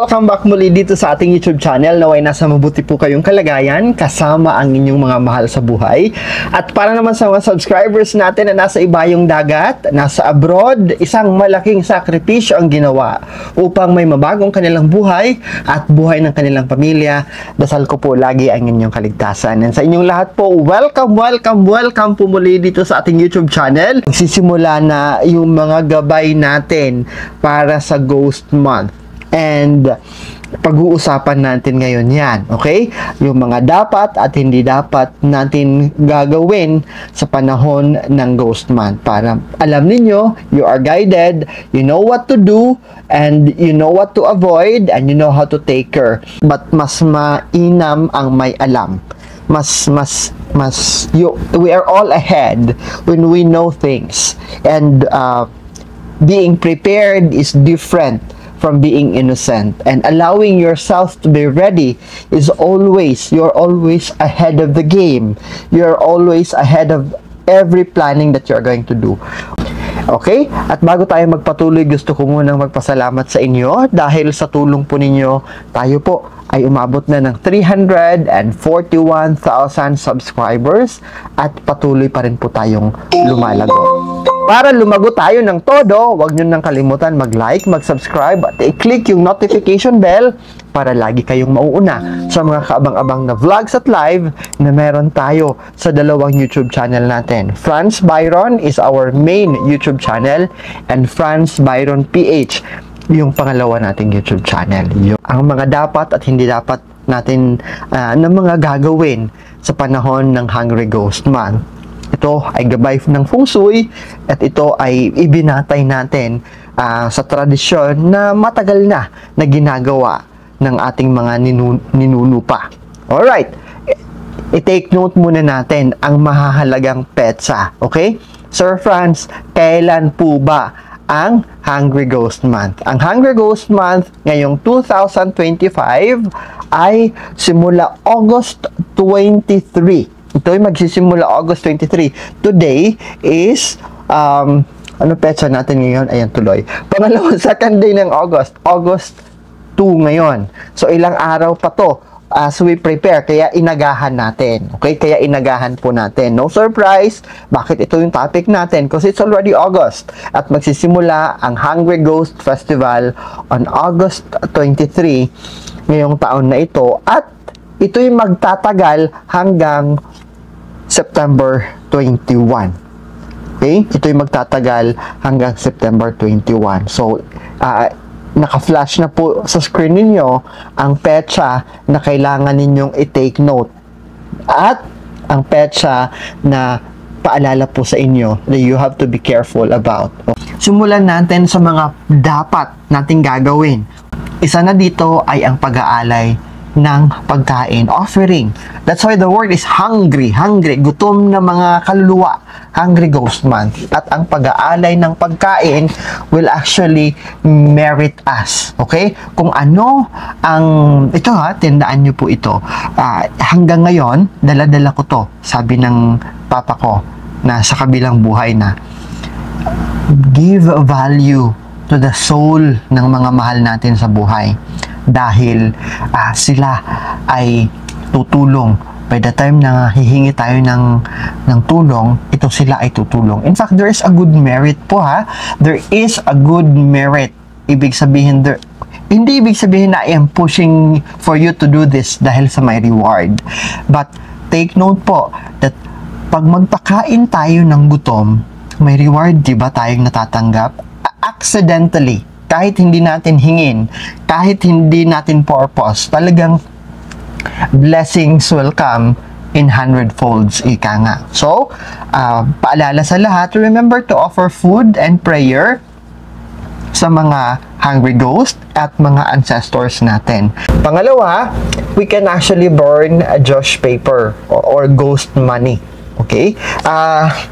welcome back muli dito sa ating YouTube channel. Naway nasa mabuti po kayong kalagayan kasama ang inyong mga mahal sa buhay. At para naman sa mga subscribers natin na nasa ibayong dagat, nasa abroad, isang malaking sakripisyo ang ginawa upang may mabagong kanilang buhay at buhay ng kanilang pamilya. Dasal ko po lagi ang inyong kaligtasan. And sa inyong lahat po, welcome po muli dito sa ating YouTube channel. Magsisimula na yung mga gabay natin para sa Ghost Month. And pag-uusapan natin ngayon yan, okay? Yung mga dapat at hindi dapat natin gagawin sa panahon ng Ghost Month para alam ninyo, you are guided, you know what to do, and you know what to avoid, and you know how to take care. But mas mainam ang may alam. We are all ahead when we know things. And being prepared is different from being innocent, and allowing yourself to be ready is you're always ahead of the game. You're always ahead of every planning that you're going to do. Okay? At bago tayo magpatuloy, gusto ko munang magpasalamat sa inyo dahil sa tulong po ninyo, tayo po ay umabot na ng 341,000 subscribers at patuloy pa rin po tayong lumalago. Para lumago tayo ng todo, huwag nyo nang kalimutan mag-like, mag-subscribe at i-click yung notification bell para lagi kayong mauuna sa mga kaabang-abang na vlogs at live na meron tayo sa dalawang YouTube channel natin. Franz Byron is our main YouTube channel and Franz Byron PH yung pangalawa nating YouTube channel. Ang mga dapat at hindi dapat natin na mga gagawin sa panahon ng Hungry Ghost Month. Ito ay gabay ng Feng Shui at ito ay ibinatay natin sa tradisyon na matagal na ginagawa ng ating mga ninunupa. Alright, i-take note muna natin ang mahahalagang petsa. Okay? Sir Franz, kailan po ba ang Hungry Ghost Month? Ang Hungry Ghost Month ngayong 2025 ay simula August 23. Ito ay magsisimula August 23. Today is, ano petsa natin ngayon? Ayan, tuloy. Pangalawang second day ng August. August 2 ngayon. So, ilang araw pa to as we prepare. Kaya inagahan natin. Okay? Kaya inagahan po natin. No surprise. Bakit ito yung topic natin? Because it's already August. At magsisimula ang Hungry Ghost Festival on August 23 ngayong taon na ito. At ito'y magtatagal hanggang September 21. Okay? Ito'y magtatagal hanggang September 21. So, naka-flash na po sa screen ninyo ang petsa na kailangan ninyong i-take note. At ang petsa na paalala po sa inyo that you have to be careful about. Simulan natin sa mga dapat nating gagawin. Isa na dito ay ang pag-aalay ng pagkain, offering. That's why the word is hungry, gutom na mga kaluluwa, Hungry Ghost Month. At ang pag-aalay ng pagkain will actually merit us. Okay? Kung ano ang, ito tindaan nyo po ito. Hanggang ngayon, dala-dala ko to, sabi ng papa ko, na sa kabilang buhay na, give value to the soul ng mga mahal natin sa buhay. Dahil sila ay tutulong. By the time na hihingi tayo ng tulong, ito sila ay tutulong. In fact, there is a good merit po There is a good merit. Ibig sabihin, hindi ibig sabihin na I am pushing for you to do this dahil sa may reward. But take note po that pag magpakain tayo ng gutom, may reward, di ba tayong natatanggap? Accidentally. Kahit hindi natin hingin, kahit hindi natin purpose, talagang blessings will come in 100-folds, ika nga. So, paalala sa lahat, remember to offer food and prayer sa mga hungry ghost at mga ancestors natin. Pangalawa, we can actually burn a Josh paper or ghost money. Okay?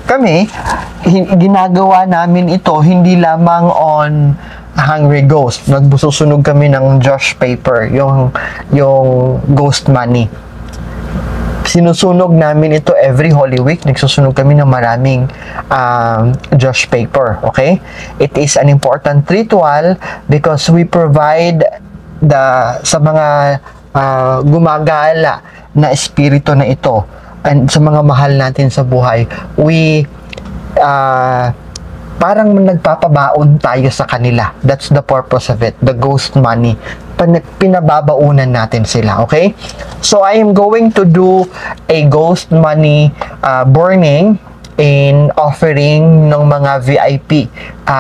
Kami, ginagawa namin ito hindi lamang on Hungry Ghost. Nagbususunog kami ng Josh paper, yung ghost money. Sinusunog namin ito every Holy Week. Nagsusunog kami ng maraming Josh paper. Okay? It is an important ritual because we provide sa mga gumagala na espiritu na ito, and sa mga mahal natin sa buhay, we parang nagpapabaon tayo sa kanila. That's the purpose of it, the ghost money. Pinababaunan natin sila, okay? So, I am going to do a ghost money burning in offering ng mga VIP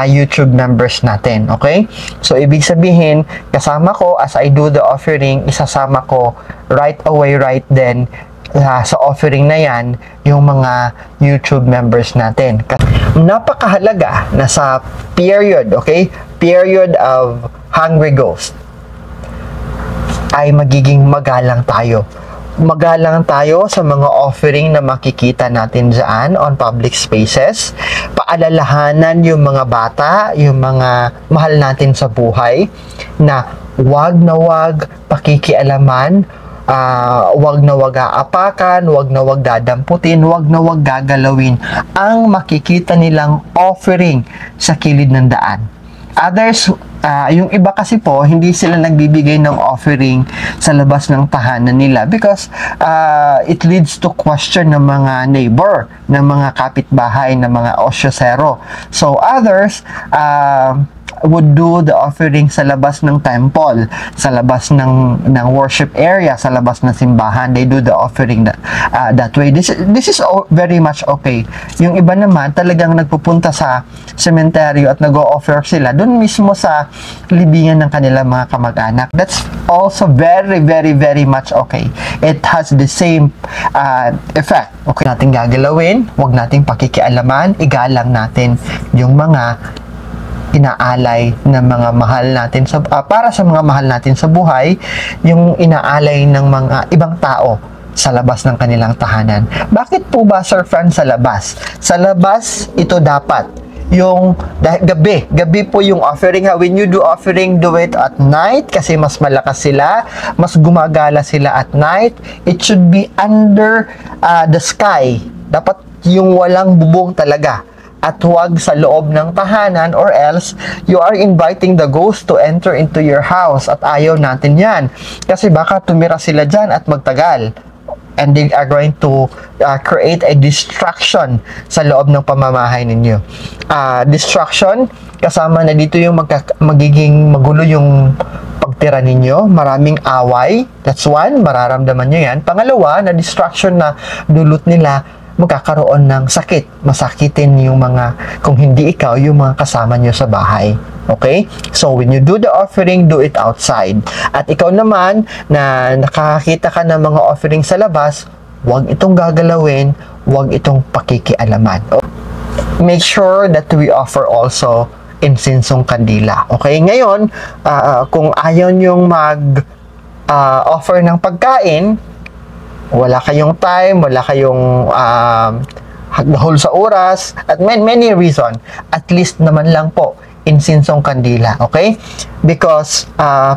YouTube members natin, okay? So, ibig sabihin, kasama ko, as I do the offering, isasama ko right away, right then, sa offering na yan, yung mga YouTube members natin. Napakahalaga na sa period, okay? Period of Hungry Ghost ay magiging magalang tayo. Magalang tayo sa mga offering na makikita natin dyan on public spaces. Paalalahanan yung mga bata, yung mga mahal natin sa buhay, na wag na wag pakikialaman, wag na wag aapakan, wag na wag dadamputin, wag na wag gagalawin ang makikita nilang offering sa kilid ng daan. Others, yung iba kasi po, hindi sila nagbibigay ng offering sa labas ng tahanan nila because it leads to question ng mga neighbor, ng mga kapitbahay, ng mga osyosero. So others, would do the offering sa labas ng temple, sa labas ng worship area, sa labas ng simbahan. They do the offering that way. This is very much okay. Yung iba naman talagang nagpupunta sa sementeryo at nag-o-offer sila doon mismo sa libingan ng kanilang mga kamag-anak. That's also very, very, very much okay. It has the same effect. Okay, natin gagalawin, wag nating pakikialaman, igalang natin yung mga inaalay ng mga mahal natin para sa mga mahal natin sa buhay, yung inaalay ng mga ibang tao sa labas ng kanilang tahanan. Bakit po ba, Sir Fran, sa labas? Sa labas, ito dapat yung gabi po yung offering. When you do offering, do it at night kasi mas malakas sila, mas gumagala sila at night. It should be under the sky. Dapat yung walang bubong talaga. At huwag sa loob ng tahanan, or else you are inviting the ghost to enter into your house, at ayaw natin yan kasi baka tumira sila dyan at magtagal, and they are going to create a distraction sa loob ng pamamahay ninyo. Distraction, kasama na dito yung magiging magulo yung pagtira ninyo, maraming away. That's one, mararamdaman nyo yan. Pangalawa, na distraction na dulot nila, magkakaroon ng sakit, masakitin yung mga, kung hindi ikaw, yung mga kasama nyo sa bahay. Okay? So, when you do the offering, do it outside. At ikaw naman, na nakakita ka ng mga offering sa labas, huwag itong gagalawin, huwag itong pakikialaman. Make sure that we offer also insinsong kandila. Okay? Ngayon, kung ayaw nyong mag-offer ng pagkain, wala kayong time, wala kayong hagdahol sa oras, at many reason, at least naman lang po, insinsong kandila, okay? Because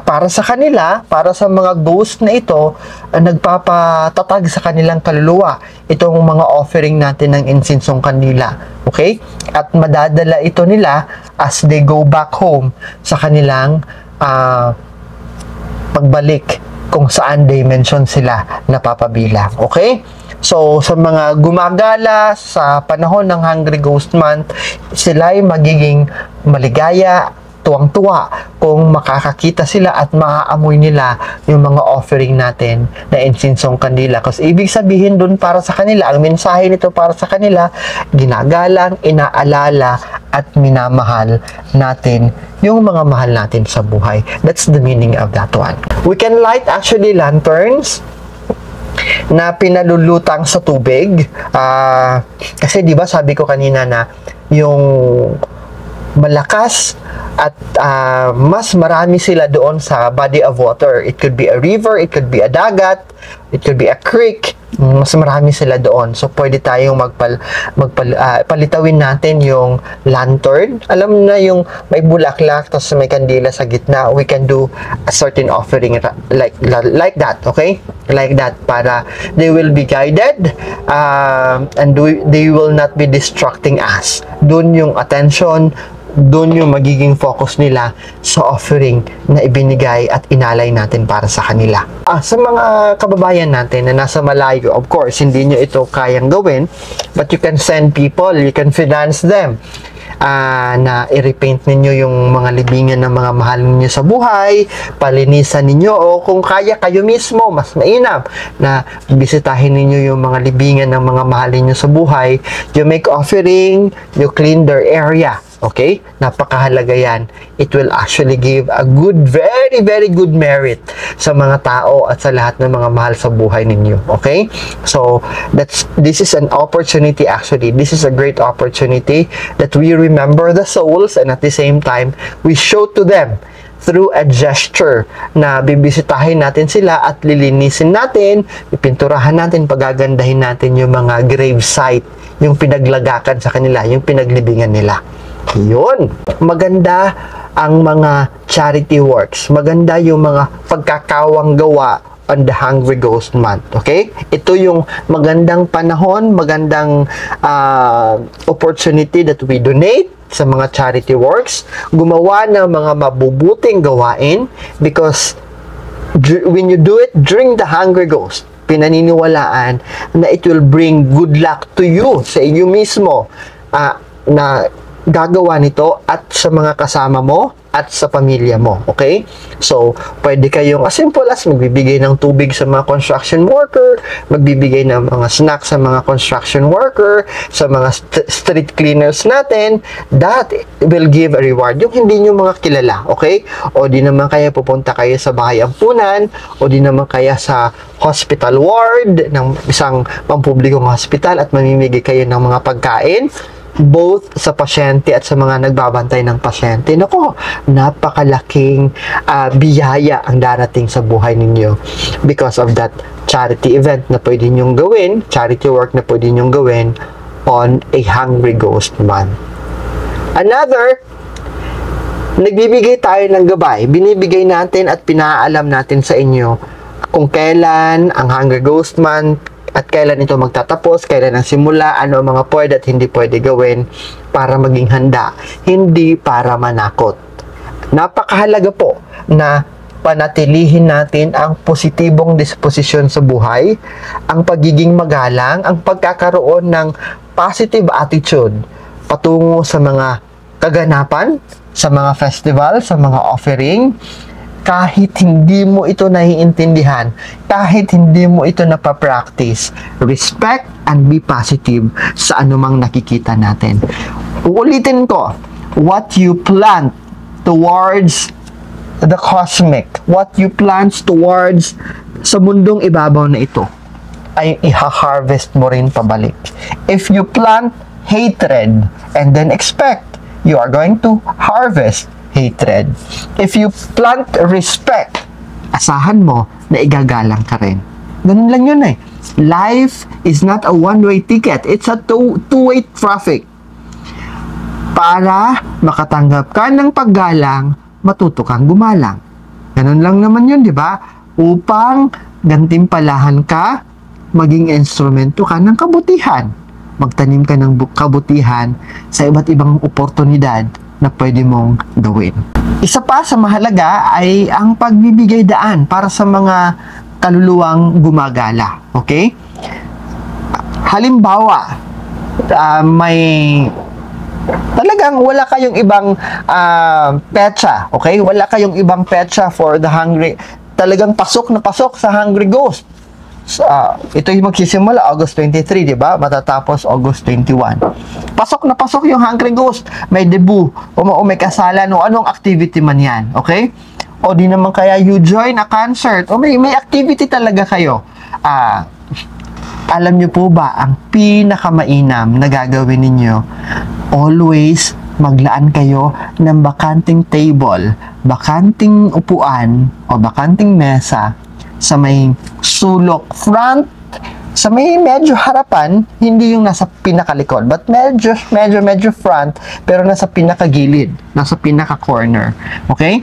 para sa kanila, para sa mga ghost na ito, nagpapatatag sa kanilang kaluluwa itong mga offering natin ng insinsong kandila, okay? At madadala ito nila as they go back home sa kanilang pagbalik kung saan dimension sila napapabilang. Okay? So, sa mga gumagala sa panahon ng Hungry Ghost Month, sila ay magiging maligaya, tuwang-tuwa kung makakakita sila at maaamoy nila yung mga offering natin na insinsong kandila. Kasi ibig sabihin dun para sa kanila, ang mensahe nito para sa kanila, ginagalang, inaalala, at minamahal natin yung mga mahal natin sa buhay. That's the meaning of that one. We can light actually lanterns na pinalulutang sa tubig. Kasi di ba sabi ko kanina na yung malakas at mas marami sila doon sa body of water. It could be a river, it could be a dagat, it could be a creek. Mas marami sila doon. So, pwede tayong palitawin natin yung lantern. Alam na yung may bulaklak, tapos may kandila sa gitna. We can do a certain offering like that, okay? Like that, para they will be guided and they will not be distracting us. Doon yung attention, doon yung magiging focus nila sa offering na ibinigay at inalay natin para sa kanila. Sa mga kababayan natin na nasa malayo, of course, hindi nyo ito kayang gawin, but you can send people, you can finance them. Na i-repaint ninyo yung mga libingan ng mga mahal ninyo sa buhay, palinisan ninyo, o kung kaya kayo mismo, mas mainam na bisitahin ninyo yung mga libingan ng mga mahal ninyo sa buhay. You make offering, you clean their area. Okay? Napakahalaga yan. It will actually give a good, very, very good merit sa mga tao at sa lahat ng mga mahal sa buhay ninyo. Okay? So, this is an opportunity actually. This is a great opportunity that we remember the souls, and at the same time, we show to them through a gesture na bibisitahin natin sila at lilinisin natin, ipinturahan natin, pagagandahin natin yung mga grave site, yung pinaglagakan sa kanila, yung pinaglibingan nila. Yun. Maganda ang mga charity works. Maganda yung mga pagkakawang gawa on the Hungry Ghost Month. Okay? Ito yung magandang panahon, magandang opportunity that we donate sa mga charity works, gumawa ng mga mabubuting gawain, because when you do it during the Hungry Ghost, pinaniniwalaan na it will bring good luck to you, sa iyo mismo, na gagawa nito at sa mga kasama mo at sa pamilya mo. Okay? So, pwede kayong as simple as magbibigay ng tubig sa mga construction worker, magbibigay ng mga snacks sa mga construction worker, sa mga street cleaners natin. That will give a reward. Yung hindi nyo mga kilala. Okay? O di naman kaya pupunta kayo sa bahay ampunan, o di naman kaya sa hospital ward ng isang pampublikong hospital at mamimigay kayo ng mga pagkain, both sa pasyente at sa mga nagbabantay ng pasyente. Nako, napakalaking biyaya ang darating sa buhay ninyo because of that charity event na pwede nyong gawin, charity work na pwede nyong gawin on a Hungry Ghost Month. Another, nagbibigay tayo ng gabay. Binibigay natin at pinaalam natin sa inyo kung kailan ang Hungry Ghost Month at kailan ito magtatapos, kailan ang simula, ano ang mga pwede at hindi pwede gawin para maging handa, hindi para manakot. Napakahalaga po na panatilihin natin ang positibong disposisyon sa buhay, ang pagiging magalang, ang pagkakaroon ng positive attitude patungo sa mga kaganapan, sa mga festival, sa mga offering, kahit hindi mo ito naiintindihan, kahit hindi mo ito napapractice, respect and be positive sa anumang nakikita natin. Uulitin ko, what you plant towards the cosmic, what you plant towards sa mundong ibabaw na ito, ay iha-harvest mo rin pabalik. If you plant hatred and then expect, you are going to harvest hatred. If you plant respect, asahan mo na igagalang ka rin. Ganun lang yun eh. Life is not a one-way ticket. It's a two-way traffic. Para makatanggap ka ng paggalang, matuto kang gumalang. Ganun lang naman yun, di ba? Upang gantimpalahan ka, maging instrumento ka ng kabutihan. Magtanim ka ng kabutihan sa iba't ibang oportunidad na pwede mong gawin. Isa pa sa mahalaga ay ang pagbibigay daan para sa mga kaluluwang gumagala. Okay? Halimbawa, may talagang wala kayong ibang petsa. Okay? Wala kayong ibang petsa for the hungry. Talagang pasok na pasok sa Hungry Ghost. Ito yung magsisimula August 23, di ba? Matatapos August 21. Pasok na pasok yung Hungry Ghost. May debut, o may kasalan, o anong activity man yan. Okay? O di naman kaya you join a concert, o may activity talaga kayo. Alam nyo po ba, ang pinakamainam na gagawin ninyo, always maglaan kayo ng bakanting table, bakanting upuan, o bakanting mesa, sa may sulok front, sa may medyo harapan, hindi yung nasa pinakalikod, but medyo front, pero nasa pinakagilid, nasa pinaka-corner. Okay?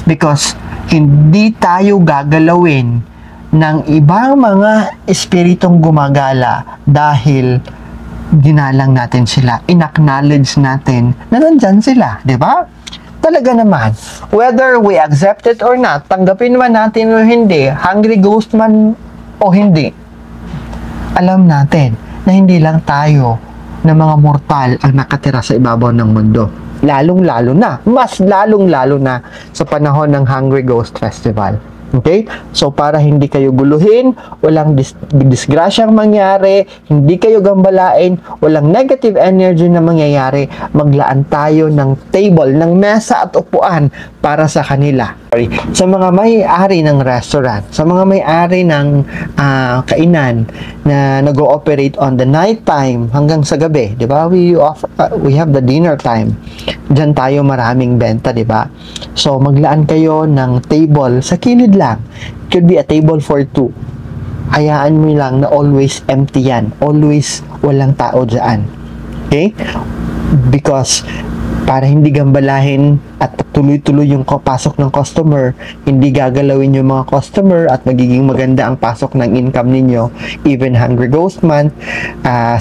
Because hindi tayo gagalawin ng ibang mga espiritong gumagala dahil ginalang natin sila, inacknowledge natin na nandyan sila, di ba? Talaga naman, whether we accept it or not, tanggapin man natin o hindi, hungry ghost man o hindi, alam natin na hindi lang tayo na mga mortal ang nakatira sa ibabaw ng mundo. Lalong-lalo na, mas lalong-lalo na sa panahon ng Hungry Ghost Festival. Okay? So, para hindi kayo guluhin, walang disgrasyang mangyari, hindi kayo gambalain, walang negative energy na mangyayari, maglaan tayo ng table, ng mesa at upuan para sa kanila. Sa mga may-ari ng restaurant, sa mga may-ari ng kainan na nag-ooperate on the night time hanggang sa gabi, di ba? We have the dinner time. Diyan tayo maraming benta, di ba? So, maglaan kayo ng table sa kilid lang. It could be a table for two. Hayaan mo lang na always empty yan. Always walang tao dyan. Okay? Because para hindi gambalahin at tuloy-tuloy yung pasok ng customer, hindi gagalawin yung mga customer at magiging maganda ang pasok ng income ninyo, even Hungry Ghost Month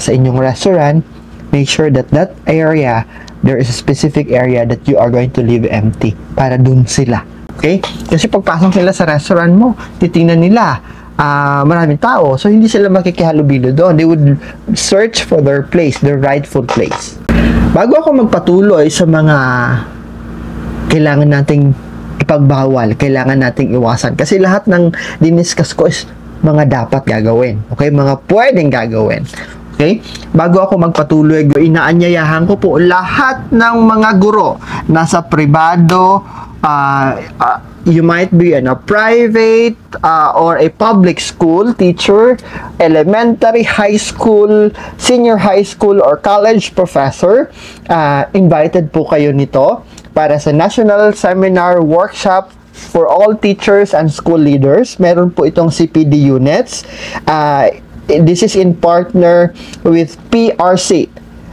sa inyong restaurant, make sure that that area, there is a specific area that you are going to leave empty para dun sila. Okay? Kasi pagpasok nila sa restaurant mo, titingnan nila, maraming tao, so hindi sila makikihalubilo doon. They would search for their place, their rightful place. Bago ako magpatuloy sa mga kailangan nating ipagbawal, kailangan nating iwasan, kasi lahat ng diniscuss ko is mga dapat gagawin. Okay? Mga pwedeng gagawin. Okay? Bago ako magpatuloy, inaanyayahan ko po lahat ng mga guro nasa pribado, you might be in a private or a public school teacher, elementary, high school, senior high school, or college professor. Invited po kayo nito para sa National Seminar Workshop for all teachers and school leaders. Meron po itong CPD units. This is in partner with PRC,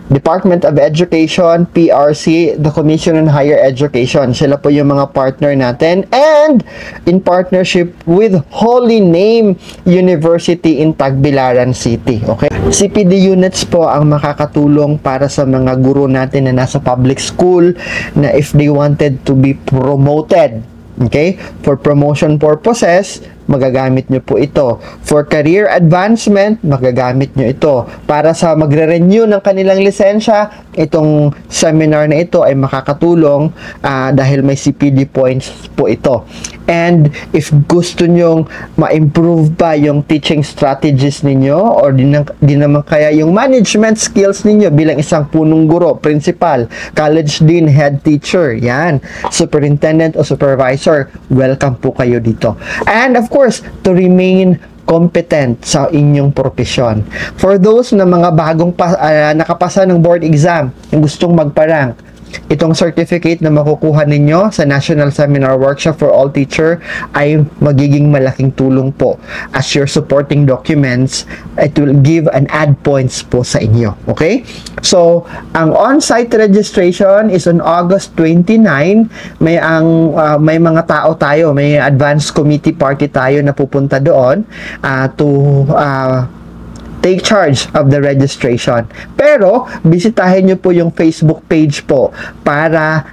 Department of Education, PRC, the Commission on Higher Education. Sila po yung mga partner natin. And in partnership with Holy Name University in Tagbilaran City. Okay? CPD units po ang makakatulong para sa mga guro natin na nasa public school na if they wanted to be promoted. Okay? For promotion purposes, magagamit nyo po ito. For career advancement, magagamit nyo ito. Para sa magre-renew ng kanilang lisensya, itong seminar na ito ay makakatulong dahil may CPD points po ito. And if gusto nyong ma-improve pa yung teaching strategies ninyo or di naman kaya yung management skills ninyo bilang isang punong guro, principal, college dean, head teacher, yan, superintendent o supervisor, welcome po kayo dito. And of course, to remain competent sa inyong profesyon. For those na mga bagong nakapasa ng board exam, yung gustong magpa-rank, itong certificate na makukuha ninyo sa National Seminar Workshop for All Teacher ay magiging malaking tulong po. As your supporting documents, it will give an add points po sa inyo. Okay? So, ang on-site registration is on August 29. May mga tao tayo, may advanced committee party tayo na pupunta doon to take charge of the registration. Pero, bisitahin nyo po yung Facebook page po para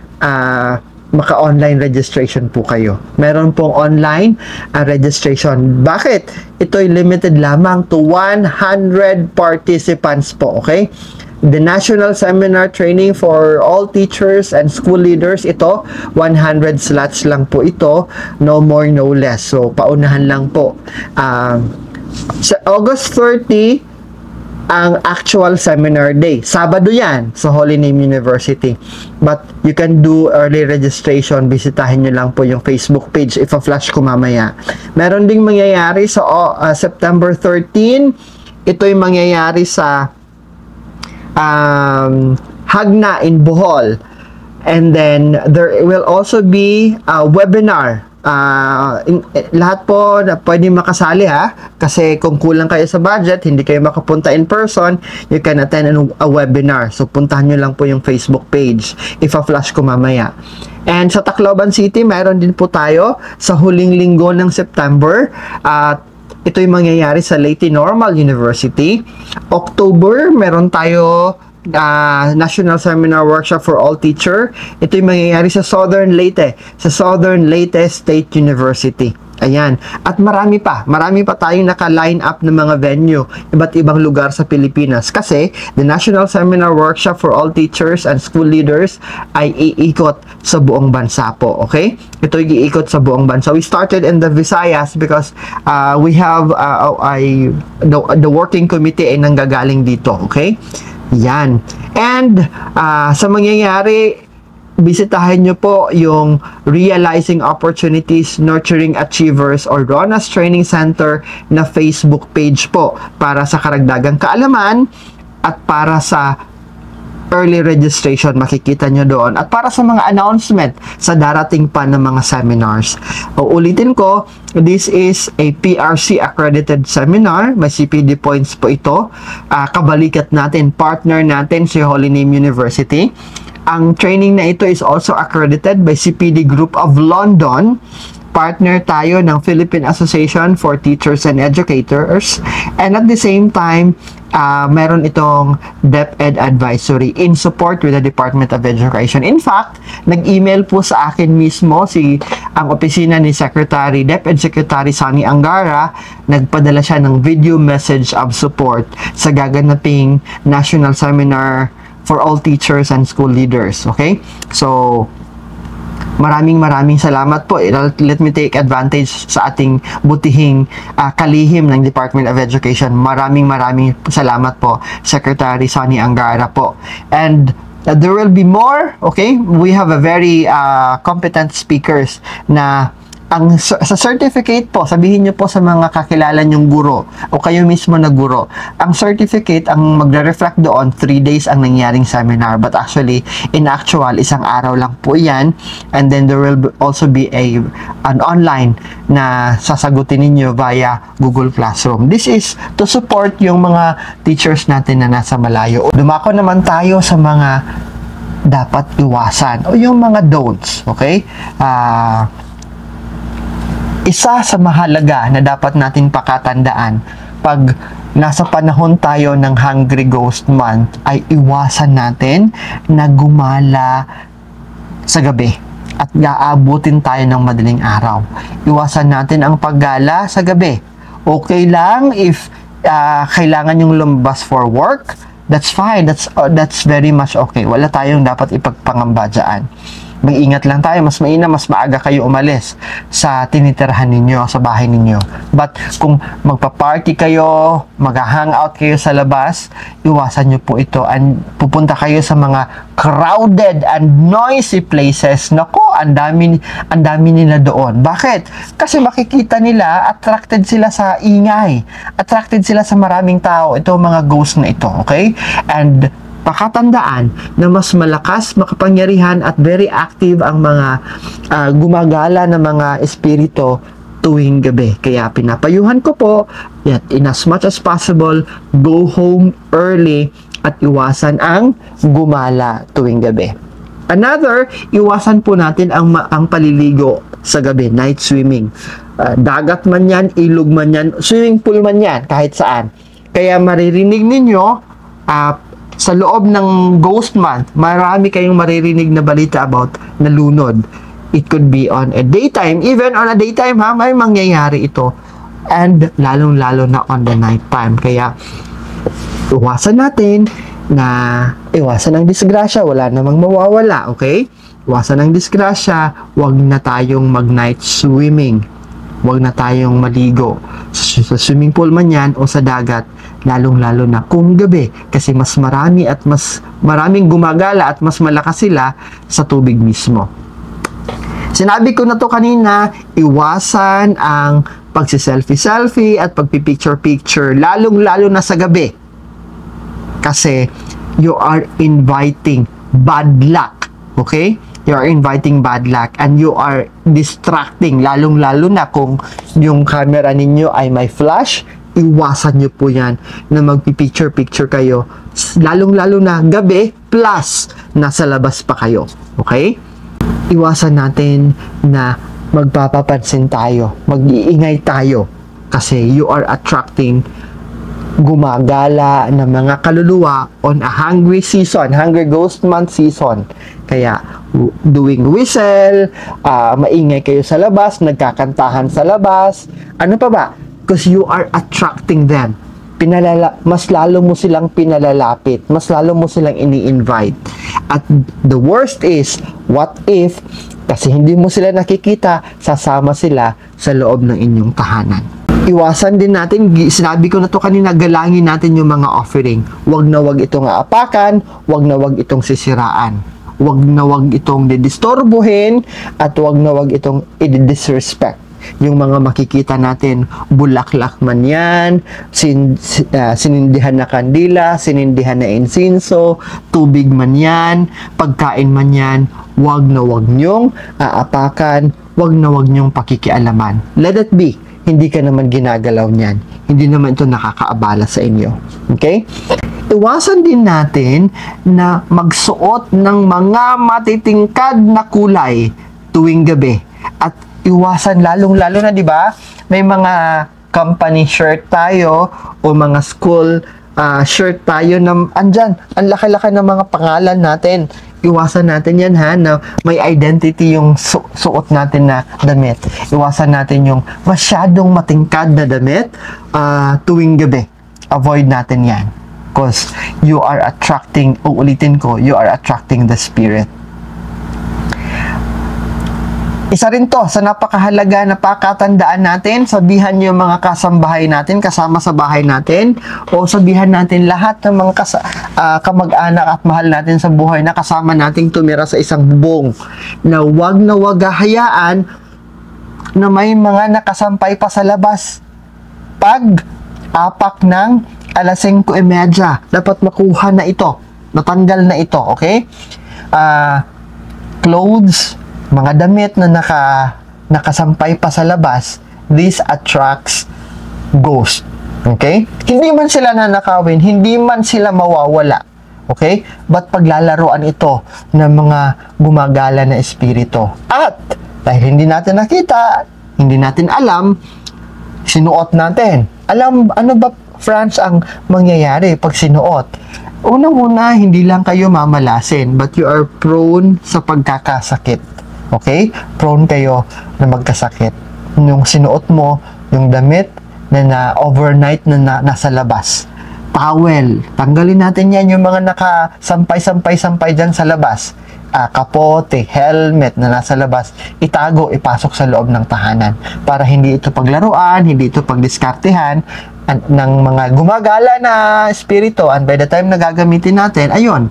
maka-online registration po kayo. Meron pong online registration. Bakit? Ito'y limited lamang to 100 participants po, okay? The National Seminar Training for All Teachers and School Leaders, ito, 100 slots lang po ito. No more, no less. So, paunahan lang po. Sa August 30, ang actual seminar day. Sabado yan sa Holy Name University. But you can do early registration. Bisitahin nyo lang po yung Facebook page. Ipa-flash ko mamaya. Meron ding mangyayari sa September 13. Ito'y mangyayari sa Hagna in Bohol. And then there will also be a webinar. Lahat po na pwede makasali kasi kung kulang kayo sa budget, hindi kayo makapunta in person, you can attend a webinar. So puntahan nyo lang po yung Facebook page. Ipa-flash ko mamaya. And sa Tacloban City, mayroon din po tayo sa huling linggo ng September ito yung mangyayari sa Leyte Normal University. October, meron tayo National Seminar Workshop for All Teacher. Ito yung mangyayari sa Southern Leyte State University. Ayan. At marami pa tayong naka-line up ng mga venue, iba't ibang lugar sa Pilipinas. Kasi, the National Seminar Workshop for All Teachers and School Leaders ay iikot sa buong bansa po. Okay? Ito yung iikot sa buong bansa. We started in the Visayas because we have the working committee ay nanggagaling dito. Okay? Yan. And, sa mangyayari, bisitahin nyo po yung Realizing Opportunities, Nurturing Achievers or RONAS Training Center na Facebook page po para sa karagdagang kaalaman at para sa early registration, makikita nyo doon, at para sa mga announcement sa darating pa ng mga seminars. Ulitin ko, this is a PRC accredited seminar, may CPD points po ito, kabalikat natin, partner natin si Holy Name University. Ang training na ito is also accredited by CPD Group of London. Partner tayo ng Philippine Association for Teachers and Educators. And at the same time, meron itong DepEd Advisory in support with the Department of Education. In fact, nag-email po sa akin mismo ang opisina ni DepEd Secretary Sunny Angara. Nagpadala siya ng video message of support sa gaganaping National Seminar for All Teachers and School Leaders. Okay? So, maraming salamat po. Let me take advantage sa ating butihing kalihim ng Department of Education. Maraming salamat po, Secretary Sunny Angara po. And there will be more. Okay? We have a very competent speakers na sa certificate po, sabihin nyo po sa mga kakilala nyong guro o kayo mismo na guro, ang certificate, ang magre-reflect doon, 3 days ang nangyaring seminar, but actually, in actual, isang araw lang po yan, and then there will also be an online na sasagutin ninyo via Google Classroom. This is to support yung mga teachers natin na nasa malayo. Dumako naman tayo sa mga dapat iwasan o yung mga don'ts, okay? Isa sa mahalaga na dapat natin pakatandaan pag nasa panahon tayo ng Hungry Ghost Month ay iwasan natin na gumala sa gabi at aabutin tayo ng madaling araw. Iwasan natin ang paggala sa gabi. Okay lang if kailangan yung lumabas for work, that's fine. That's very much okay. Wala tayong dapat ipagpangamba dyan. Mag-ingat lang tayo, mas mainam, mas maaga kayo umalis sa tinitirhan ninyo, sa bahay ninyo. But kung magpa-party kayo, mag-hangout kayo sa labas, iwasan nyo po ito and pupunta kayo sa mga crowded and noisy places. Naku, ang dami nila doon. Bakit? Kasi makikita nila, attracted sila sa ingay. Attracted sila sa maraming tao. Ito mga ghost na ito, okay? And pakatandaan na mas malakas, makapangyarihan at very active ang mga gumagala na mga espiritu tuwing gabi. Kaya pinapayuhan ko po, in as much as possible, go home early at iwasan ang gumala tuwing gabi. Another, iwasan po natin ang paliligo sa gabi, night swimming. Dagat man yan, ilog man yan, swimming pool man yan, kahit saan. Kaya maririnig ninyo, sa loob ng Ghost Month, marami kayong maririnig na balita about nalunod. It could be on a daytime, even on a daytime may mangyayari ito. And lalong-lalo na on the night time. Kaya, iwasan natin na iwasan ang disgrasya, wala namang mawawala, okay? Iwasan ang disgrasya, wag na tayong mag-night swimming. Wag na tayong maligo. Sa swimming pool man yan o sa dagat, lalong-lalo na kung gabi kasi mas maraming gumagala at mas malakas sila sa tubig mismo. Sinabi ko na to kanina, iwasan ang pagsi-selfie at pagpi-picture-picture, lalong-lalo na sa gabi. Kasi you are inviting bad luck, okay? You are inviting bad luck and you are distracting, lalong-lalo na kung yung camera ninyo ay may flash. Iwasan nyo po yan na magpipicture-picture kayo, lalong-lalo na gabi plus nasa labas pa kayo. Okay? Iwasan natin na magpapapansin tayo, mag-iingay tayo Kasi you are attracting gumagala na mga kaluluwa on a hungry season, hungry ghost month season. Kaya, doing whistle, maingay kayo sa labas, nagkakantahan sa labas, ano pa ba? Because you are attracting them. Mas lalo mo silang pinalalapit, mas lalo mo silang ini-invite. At the worst is, what if, kasi hindi mo sila nakikita, sasama sila sa loob ng inyong tahanan. Iwasan din natin, sinabi ko na to kanina, galangin natin yung mga offering. Wag na wag itong aapakan, wag na wag itong sisiraan. Wag na wag itong didistorbohin, at wag na wag itong i-disrespect. Yung mga makikita natin, bulaklak man yan, sinindihan na kandila, sinindihan na insinso, tubig man yan, pagkain man yan, wag na wag nyong aapakan, wag na wag nyong pakikialaman. Let it be. Hindi ka naman ginagalaw niyan. Hindi naman ito nakakaabala sa inyo. Okay? Iwasan din natin na magsuot ng mga matitingkad na kulay tuwing gabi. At iwasan lalong-lalo na, di ba? May mga company shirt tayo o mga school shirt tayo na andyan, ang laki-laki ng mga pangalan natin. Iwasan natin yan ha, na may identity yung suot natin na damit. Iwasan natin yung masyadong matingkad na damit tuwing gabi. Avoid natin yan. Because you are attracting, uulitin ko, you are attracting the spirit. Isa rin to sa napakahalaga na pakatandaan natin, sabihan yung mga kasambahay natin, kasama sa bahay natin, o sabihan natin lahat ng mga kamag-anak at mahal natin sa buhay na kasama nating tumira sa isang bubong, na wag hahayaan na may mga nakasampay pa sa labas. Pag apak ng alas 5:30, dapat makuha na ito, natanggal na ito, okay? Clothes, mga damit na nakasampay pa sa labas, this attracts ghost. Okay? Hindi man sila nanakawin, hindi man sila mawawala. Okay? But paglalaroan ito ng mga gumagala na espiritu. At dahil hindi natin nakita, hindi natin alam, sinuot natin. Alam, ano ba, Franz, ang mangyayari pag sinuot? Unang-una, hindi lang kayo mamalasin, but you are prone sa pagkakasakit. Okay? Prone kayo na magkasakit. Yung sinuot mo, yung damit na overnight na nasa labas. Towel. Tanggalin natin yan, yung mga nakasampay-sampay-sampay dyan sa labas. Kapote, helmet na nasa labas. Itago, ipasok sa loob ng tahanan. Para hindi ito paglaruan, hindi ito pagdiskartehan ng mga gumagala na espiritu. And by the time na gagamitin natin, ayun,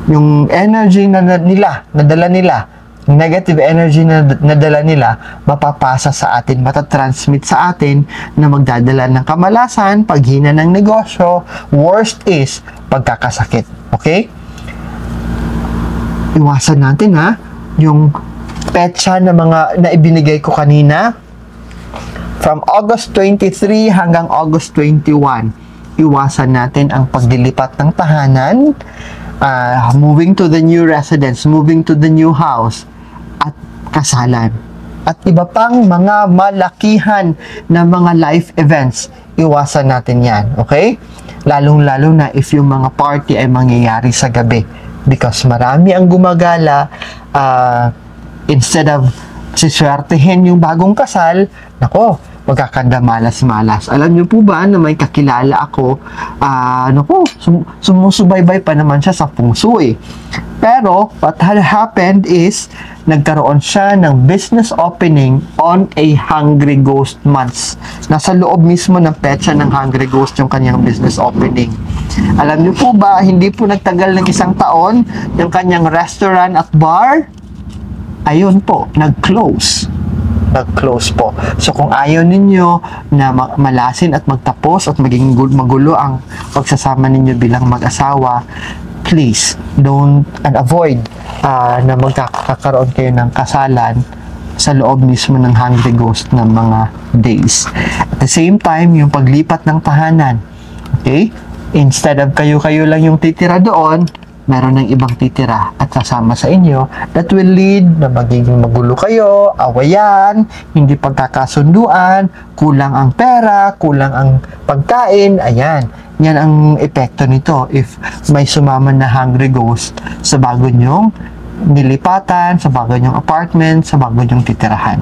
yung energy na nadala nila, negative energy na nadala nila, mapapasa sa atin, matatransmit sa atin na magdadala ng kamalasan, paghina ng negosyo, worst is, pagkakasakit. Okay? Iwasan natin ha, yung petsa na mga na ibinigay ko kanina, from August 23 hanggang August 21, iwasan natin ang pagdilipat ng tahanan, moving to the new residence, moving to the new house, at kasalan. At iba pang mga malakihan na mga life events, iwasan natin yan, okay? Lalong-lalo na if yung mga party ay mangyayari sa gabi. Because marami ang gumagala, instead of siswertehin yung bagong kasal, nako, magkakanda malas-malas. Alam niyo po ba na may kakilala ako, sumusubaybay pa naman siya sa feng shui. Pero, what had happened is, nagkaroon siya ng business opening on a Hungry Ghost months. Nasa loob mismo ng petsa ng Hungry Ghost yung kanyang business opening. Alam niyo po ba, hindi po nagtagal ng 1 taon, yung kanyang restaurant at bar, ayun po, nag-close po. So, kung ayaw ninyo na malasin at magtapos at maging magulo ang pagsasama ninyo bilang mag-asawa, please, don't and avoid na magkakaroon kayo ng kasalan sa loob mismo ng Hungry Ghost ng mga days. At the same time, yung paglipat ng tahanan, okay? Instead of kayo-kayo lang yung titira doon, meron ng ibang titira at kasama sa inyo, that will lead na magiging magulo kayo, awayan, hindi pagkakasunduan, kulang ang pera, kulang ang pagkain, ayan. Yan ang epekto nito if may sumaman na hungry ghost sa bago nyong nilipatan, sa bago nyong apartment, sa bago nyong titirahan.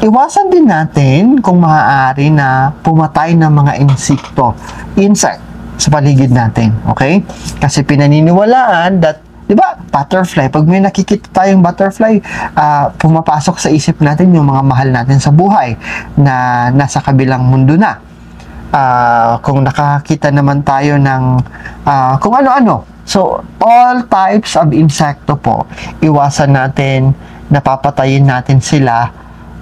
Iwasan din natin kung maaari na pumatay ng mga insect sa paligid natin, okay? Kasi pinaniniwalaan that, di ba, butterfly, pag may nakikita tayong butterfly, pumapasok sa isip natin yung mga mahal natin sa buhay na nasa kabilang mundo na. Kung nakakita naman tayo ng kung ano-ano. So, all types of insekto po, iwasan natin, napapatayin natin sila,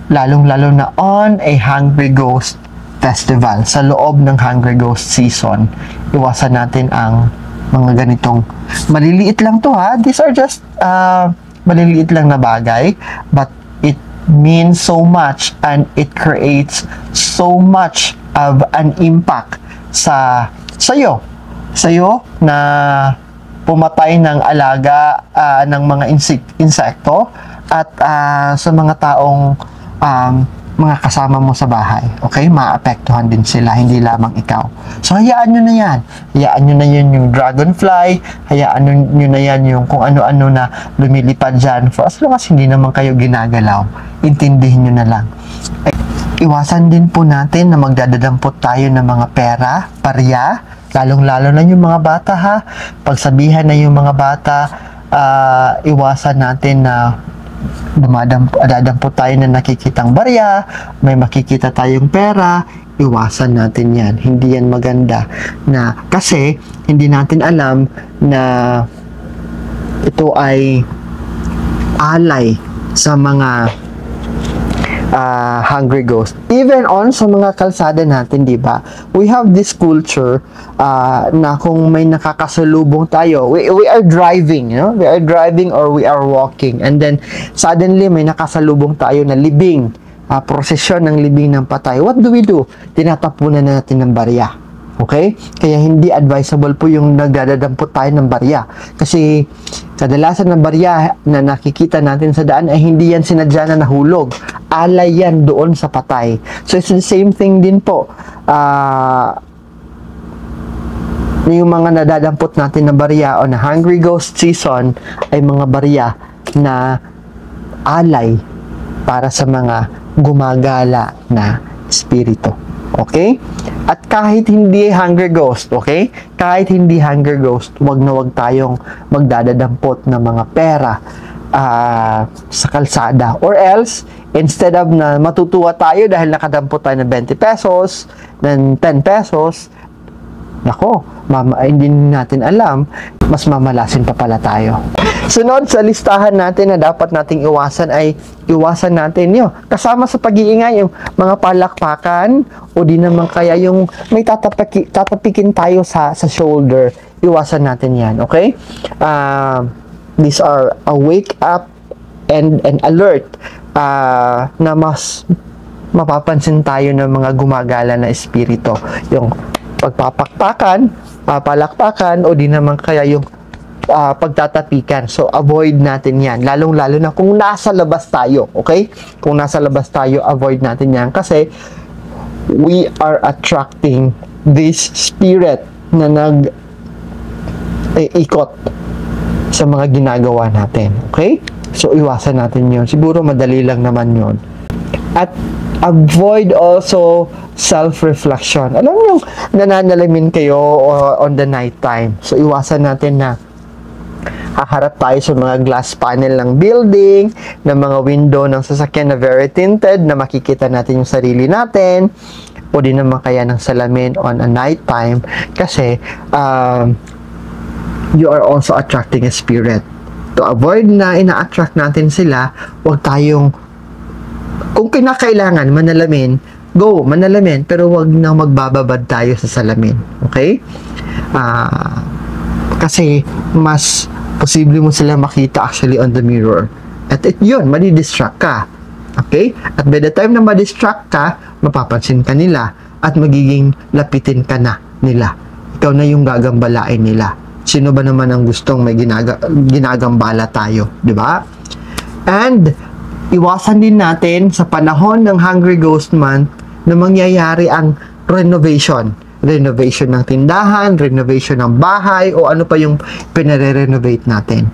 lalong-lalo na on a Hungry Ghost Festival. Sa loob ng Hungry Ghost season, iwasan natin ang mga ganitong maliliit lang to ha. These are just maliliit lang na bagay, but it means so much and it creates so much of an impact sa sayo na pumatay ng alaga ng mga insekto at sa mga taong mga kasama mo sa bahay. Okay? Maapektuhan din sila, hindi lamang ikaw. So, hayaan nyo na yan. Hayaan nyo na yun yung dragonfly, hayaan nyo na yan yung kung ano-ano na lumilipad dyan. For as long as hindi naman kayo ginagalaw, intindihin nyo na lang. Iwasan din po natin na magdadampot tayo ng mga pera, barya, lalong-lalo na yung mga bata ha. Pagsabihan na yung mga bata, iwasan natin na dadampot tayo na nakikitang barya, may makikita tayong pera, iwasan natin yan. Hindi yan maganda na kasi hindi natin alam na ito ay alay sa mga hungry ghost. Even on sa mga kalsada natin, di ba? We have this culture na kung may nakakasalubong tayo, we are driving, you know? We are driving or we are walking, and then suddenly may nakasalubong tayo na libing, prosesyon ng libing ng patay. What do? Tinatapunan na natin ng barya. Okay? Kaya hindi advisable po yung nagdadampot tayo ng barya. Kasi kadalasan ng barya na nakikita natin sa daan ay hindi yan sinadya na nahulog. Alay yan doon sa patay. So it's the same thing din po. Yung mga nadadampot natin na barya o na Hungry Ghost season ay mga barya na alay para sa mga gumagala na espiritu. Okay? At kahit hindi Hungry Ghost, okay? Kahit hindi Hungry Ghost, wag na wag tayong magdadampot ng mga pera sa kalsada. Or else, instead of na matutuwa tayo dahil nakadampot tayo ng 20 pesos, ng 10 pesos, nako, hindi natin alam, mas mamalasin pa pala tayo. Sunod sa listahan natin na dapat nating iwasan ay iwasan natin yun. Kasama sa pag-iingay yung mga palakpakan o di naman kaya yung may tatapikin tayo sa shoulder. Iwasan natin yan, okay? These are a wake up and alert na mas mapapansin tayo ng mga gumagala na espiritu. Yung pagpapakpakan, palakpakan o di naman kaya yung pagtatapikan. So, avoid natin yan. Lalong-lalo na kung nasa labas tayo. Okay? Kung nasa labas tayo, avoid natin yan. Kasi, we are attracting this spirit na nag-ikot sa mga ginagawa natin. Okay? So, iwasan natin yun. Siguro, madali lang naman yun. At, avoid also self-reflection. Alam nyo, nananalamin kayo on the night time. So, iwasan natin na haharap tayo sa mga glass panel ng building, ng mga window ng sasakyan na very tinted, na makikita natin yung sarili natin, o di naman kaya ng salamin on a night time, kasi you are also attracting a spirit. To avoid na ina-attract natin sila, huwag tayong, kung kinakailangan manalamin, go, manalamin, pero huwag na magbababad tayo sa salamin. Okay? Kasi mas posible mo sila makita actually on the mirror. At yun, madi-distract ka. Okay? At by the time na ma-distract ka, mapapansin ka nila at magiging lapitin ka na nila. Ikaw na yung gagambalain nila. Sino ba naman ang gustong may ginagambala tayo, di ba? And iwasan din natin sa panahon ng Hungry Ghost Month na mangyayari ang renovation. Renovation ng tindahan, renovation ng bahay, o ano pa yung pinare-renovate natin.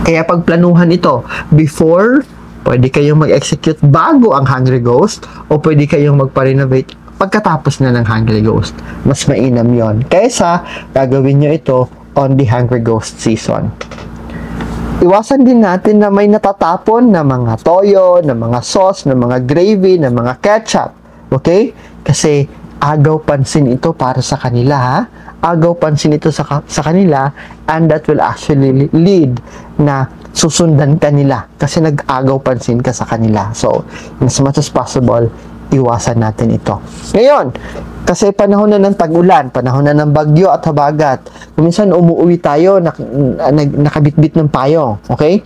Kaya pagplanuhan ito before, pwede kayong mag-execute bago ang Hungry Ghost, o pwede kayong magpa-renovate pagkatapos na ng Hungry Ghost. Mas mainam yon kaysa gagawin nyo ito on the Hungry Ghost season. Iwasan din natin na may natatapon na mga toyo, na mga sauce, na mga gravy, na mga ketchup. Okay? Kasi agaw pansin ito para sa kanila, ha? Agaw pansin ito sa kanila, and that will actually lead na susundan ka nila kasi nag-agaw pansin ka sa kanila. So, as much as possible, iwasan natin ito. Ngayon, kasi panahon na ng tag-ulan, panahon na ng bagyo at habagat, minsan umuwi tayo, nakabitbit ng payong, okay?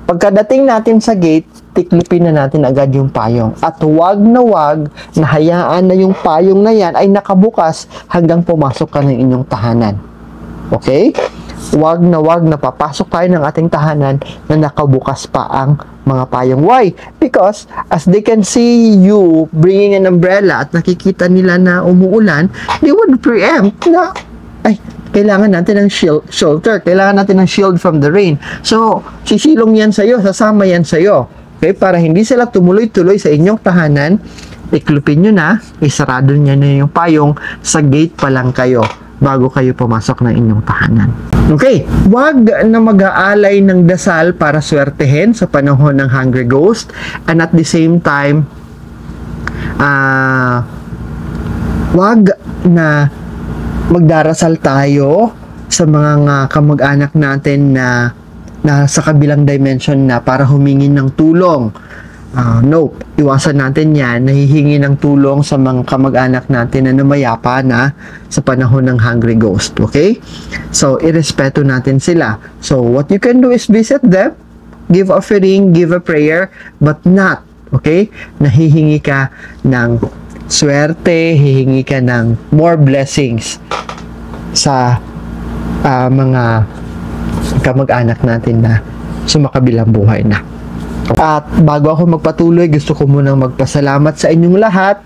Pagkadating natin sa gate, tiklupin na natin agad yung payong. At wag na hayaan na yung payong na yan ay nakabukas hanggang pumasok ka ng inyong tahanan. Okay? Wag na papasok tayo ng ating tahanan na nakabukas pa ang mga payong. Why? Because as they can see you bringing an umbrella at nakikita nila na umuulan, they would preempt na, ay, kailangan natin ng shelter. Kailangan natin ng shield from the rain. So, sisilong yan sa'yo, sasama yan sa'yo. Okay? Para hindi sila tumuloy-tuloy sa inyong tahanan, iklupin nyo na, isarado nyo na yung payong, sa gate pa lang kayo bago kayo pumasok ng inyong tahanan. Okay, wag na mag-aalay ng dasal para swertehin sa panahon ng Hungry Ghost, and at the same time, wag na magdarasal tayo sa mga kamag-anak natin na sa kabilang dimension na para humingi ng tulong. Nope, iwasan natin yan, nahihingi ng tulong sa mga kamag-anak natin na namayapa na sa panahon ng Hungry Ghost, okay? So, irespeto natin sila. So, what you can do is visit them, give offering, give a prayer, but not, okay? Nahihingi ka ng swerte, hihingi ka ng more blessings sa mga kamag-anak natin na sumakabilang buhay na. At bago ako magpatuloy, gusto ko munang magpasalamat sa inyong lahat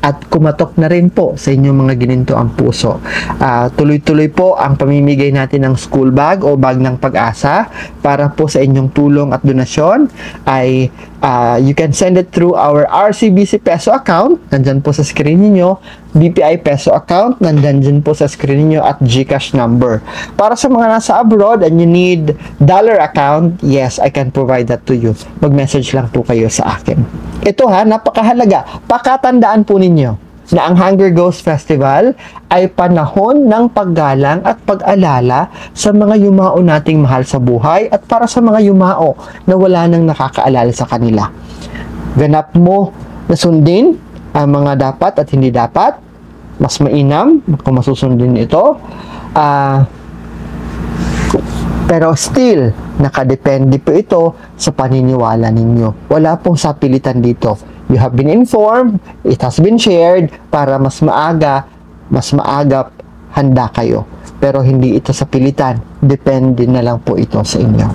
at kumatok na rin po sa inyong mga gininto ang puso. Tuloy-tuloy po ang pamimigay natin ng school bag o bag ng pag-asa para po sa inyong tulong at donasyon. Ay you can send it through our RCBC Peso account, nandyan po sa screen niyo, BPI Peso account, nandyan din po sa screen niyo, at GCash number. Para sa mga nasa abroad and you need dollar account, yes, I can provide that to you. Mag-message lang po kayo sa akin. Ito ha, napakahalaga. Pakatandaan po ninyo na ang Hungry Ghost Festival ay panahon ng paggalang at pag-alala sa mga yumao nating mahal sa buhay at para sa mga yumao na wala nang nakakaalala sa kanila. Ganap mo na sundin ang mga dapat at hindi dapat. Mas mainam kung masusundin ito. Pero still, nakadepende po ito sa paniniwala ninyo. Wala pong sapilitan dito. You have been informed, it has been shared, para mas maagap, handa kayo. Pero hindi ito sa pilitan. Depende na lang po ito sa inyo.